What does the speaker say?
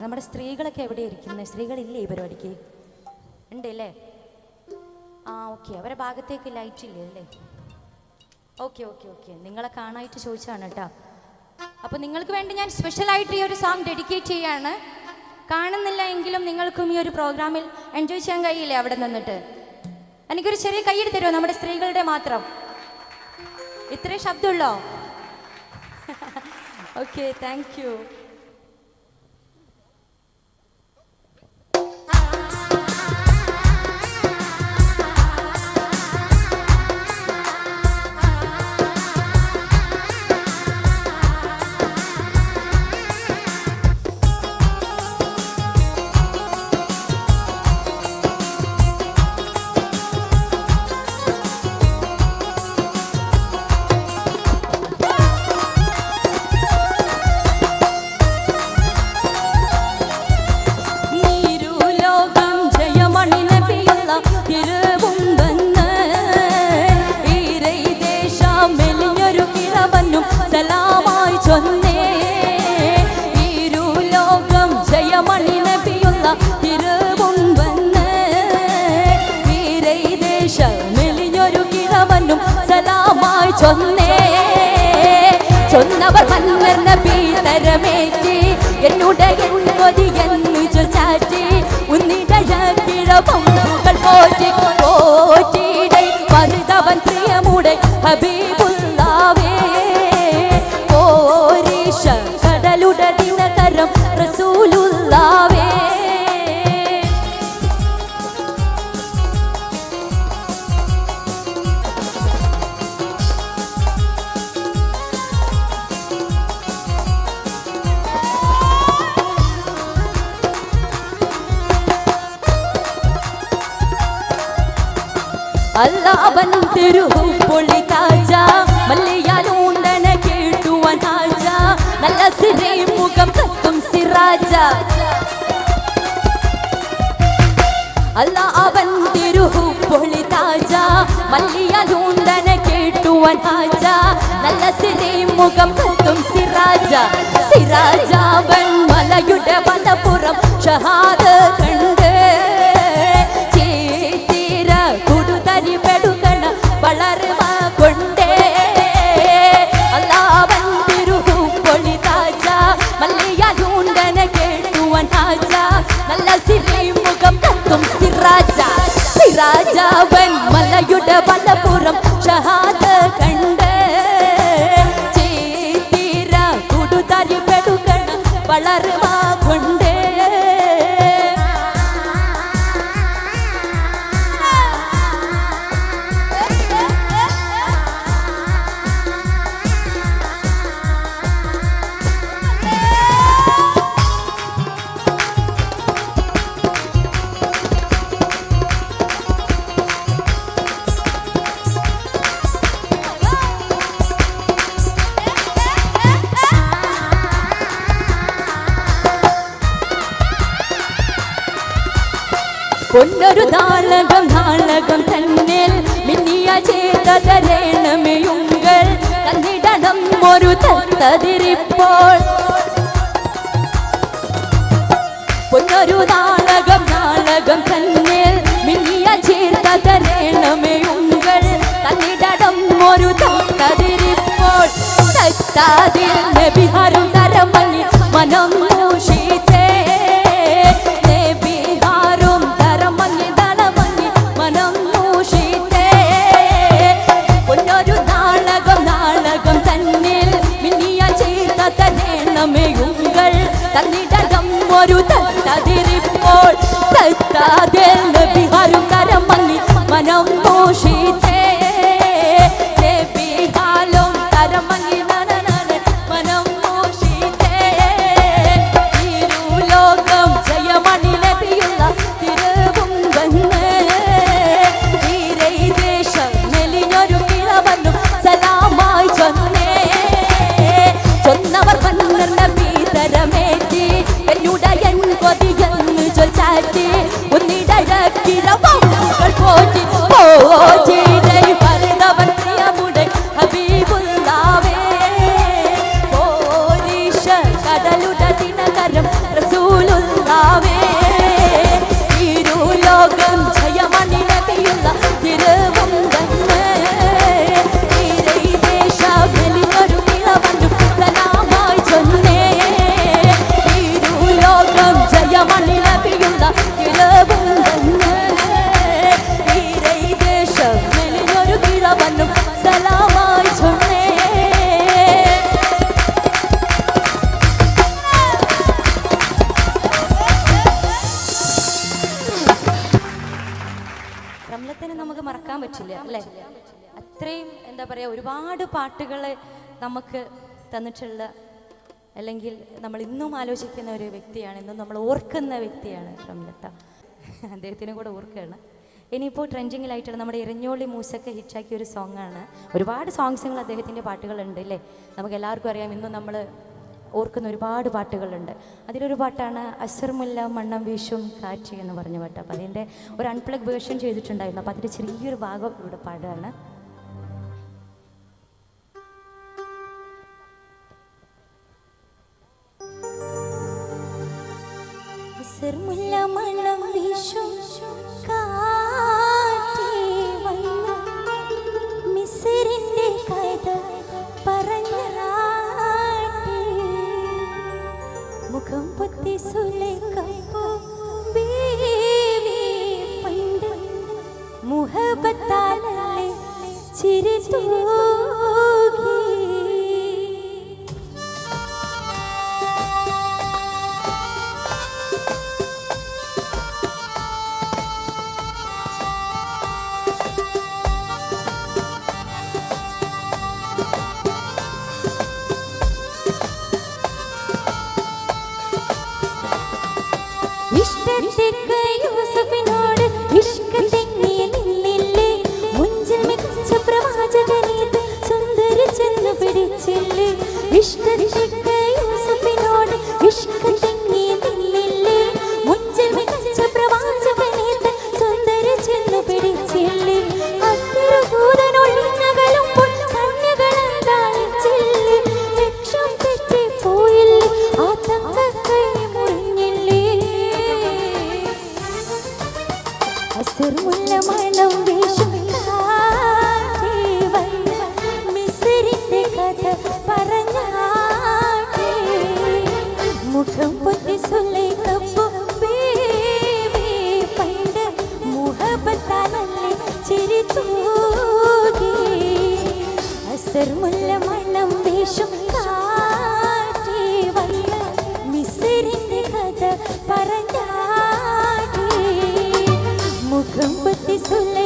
നമ്മുടെ സ്ത്രീകളൊക്കെ എവിടെ ഇരിക്കുന്നത്? സ്ത്രീകളില്ലേ ഈ പരിപാടിക്ക്? ഉണ്ട് അല്ലേ? ആ ഓക്കെ, അവരെ ഭാഗത്തേക്ക് ലൈറ്റ് ഇല്ലേ അല്ലേ? ഓക്കെ ഓക്കെ ഓക്കെ, നിങ്ങളെ കാണാനായിട്ട് ചോദിച്ചാണ് കേട്ടോ. അപ്പോൾ നിങ്ങൾക്ക് വേണ്ടി ഞാൻ സ്പെഷ്യലായിട്ട് ഈ ഒരു സോങ് ഡെഡിക്കേറ്റ് ചെയ്യാണ്. കാണുന്നില്ല എങ്കിലും നിങ്ങൾക്കും ഈ ഒരു പ്രോഗ്രാമിൽ എൻജോയ് ചെയ്യാൻ കഴിയില്ലേ അവിടെ നിന്നിട്ട്? എനിക്കൊരു ചെറിയ കൈയ്യടി തരുമോ? നമ്മുടെ സ്ത്രീകളുടെ മാത്രം. ഇത്രയും ശബ്ദമുള്ളോ? Okay, thank you. ചൊന്നവർ മന്നർന്ന പീതരമേറ്റി എന്നുടയ കൊതിയെന്നു ചാറ്റി ഉന്നിടയ കിഴവങ്ങൾ പോറ്റി പോറ്റിടൈ പരുതവൻ പ്രിയമുടെ ഹബീബുല്ലാവേ ഓരീശ കടലുട ദിനകരം റസൂലുള്ളാവേ. അല്ലാവൻ തിരുപൊളി താജ മല്ലയാലൂണ്ടന കേട്ടുവൻ ആജ നല്ല സിരേ മുഖം കത്തും സിറാജ. അല്ലാവൻ തിരുപൊളി താജ മല്ലയാലൂണ്ടന കേട്ടുവൻ ആജ നല്ല സിരേ മുഖം കത്തും സിറാജ. സിറാജാവൻ മലയുടെ വലപ്പുറം ഷഹാദ കണ്ട് വളർമ കൊണ്ടേ അല്ലാവൻ തിരുപൊളി താജ മല്ലയാലൂണ്ടന കേട്ടുവൻ ആജ നല്ല സിരേ മുഖം കത്തും സിറാജ. സിറാജാവൻ മലയുടെ വലപ്പുറം ഷഹാദ കണ്ട് ചേതീര കൊടുതരി പെടുകണ വളർമ കൊണ്ടേ. പൊന്നൊരു നാളകം നാളകം തന്നിൽ മിന്നിയ ചേതരേണമയുങ്ങൾ തന്നിടണം ഒരു തത്തതിരിപ്പോൾ. പൊന്നൊരു നാളകം നാളകം തന്നിൽ മിന്നിയ ചേതരേണമയുങ്ങൾ തന്നിടണം ഒരു തത്തതിരിപ്പോൾ. തത്താതിൽ നബിഹാരും തരമങ്ങി മനം മൂഷിതേ തന്നിടം ഒരു തത്തതിരിപ്പോൾ. തത്താതിൽ നബിഹാരും തരമങ്ങി മനം മൂഷിതേ നബിഹാലും തരമങ്ങി മനം മൂഷിതേ. ഇരുലോകം ജയമണി നബിയുള്ള തിരുവും വന്ന് തീരെ ദേശം മെലിഞ്ഞൊരു കിളവനും സലാമായി ചൊന്നേ. ചൊന്നവർ വന്നർന്ന പീതരമേറ്റി എന്നുടയൻ കൊതിയെന്നു ചാറ്റി ഉന്നിടയ കിഴവങ്ങൾ പോറ്റി പോറ്റിടൈ പരുതവൻ പ്രിയമുടെ ഹബീബുല്ലാവേ ഓരീശ കടലുട ദിനകരം റസൂലു മറക്കാൻ പറ്റില്ല അല്ലേ? അത്രയും എന്താ പറയുക, ഒരുപാട് പാട്ടുകൾ നമുക്ക് തന്നിട്ടുള്ള, അല്ലെങ്കിൽ നമ്മൾ ഇന്നും ആലോചിക്കുന്ന ഒരു വ്യക്തിയാണ്, ഇന്നും നമ്മൾ ഓർക്കുന്ന വ്യക്തിയാണ് റംലത്ത. അദ്ദേഹത്തിനും കൂടെ ഓർക്കുകയാണ്. ഇനിയിപ്പോൾ ട്രെൻഡിങ്ങിലായിട്ടുള്ള നമ്മുടെ ഇരഞ്ഞോളി മൂസൊക്കെ ഹിറ്റാക്കിയ ഒരു സോങ്ങാണ്. ഒരുപാട് സോങ്സുകൾ അദ്ദേഹത്തിൻ്റെ പാട്ടുകളുണ്ട് അല്ലേ? നമുക്ക് എല്ലാവർക്കും അറിയാം, ഇന്നും നമ്മൾ ഓർക്കുന്ന ഒരുപാട് പാട്ടുകളുണ്ട്. അതിലൊരു പാട്ടാണ് അസർമുല്ല മണ്ണം വീശും കാറ്റ് എന്ന് പറഞ്ഞ പാട്ട്. അപ്പോൾ അതിൻ്റെ ഒരു അൺപ്ലഗ് വേർഷൻ ചെയ്തിട്ടുണ്ടായിരുന്നു. അപ്പോൾ അതിൻ്റെ ചെറിയൊരു ഭാഗം ഇവിടെ പാടുകയാണ്. അസർമുല്ല മണ്ണം വീശും കാറ്റേ വന്നു മിസ്രിന്റെ കഥ പറഞ്ഞാട്ടെ, മുഖം പൊത്തി സുലൈഖപ്പോ ബീവി പണ്ട് മുഹബത്താലേ ചിരി തൂകി. യൂസഫിനോട് ഇഷ്ക തെങ്ങിയ നിന്നില്ലേ, മുഞ്ചിൽ മികച്ച പ്രവാചകനീത് സുന്ദരി ചെന്ന് പിടിച്ചില്ലേ. ഇഷ്ക യൂസഫിനോട് ഇഷ്ക തെങ്ങിയ നിന്നില്ലേ, മുഞ്ചിൽ മികച്ച പ്രവാചകനീത് സുന്ദരി ചെന്ന് പിടിച്ചില്ലേ. അത്തിരുഭൂതനൊഴിഞ്ഞകലുമ്പോൾ കന്യകളാളിച്ചില്ലേ, ലക്ഷം തെറ്റി പോയില്ലേ, ആ തങ്കക്കൈ മുറിഞ്ഞില്ലേ. അസർമുല്ല മണം വീശും കാറ്റേ വന്ന് മിസ്രിന്റെ കഥ പറഞ്ഞാട്ടെ, മുഖം പൊത്തി സുലൈഖപ്പോ ബീവി പണ്ട് മുഹബത്താലേ ചിരി തൂകി. അസർമുല്ല മണം വീശും കാറ്റേ വന്ന് മിസ്രിന്റെ കഥ പറഞ്ഞാട്ടെ, മുഖം പൊത്തി സുലൈഖപ്പോ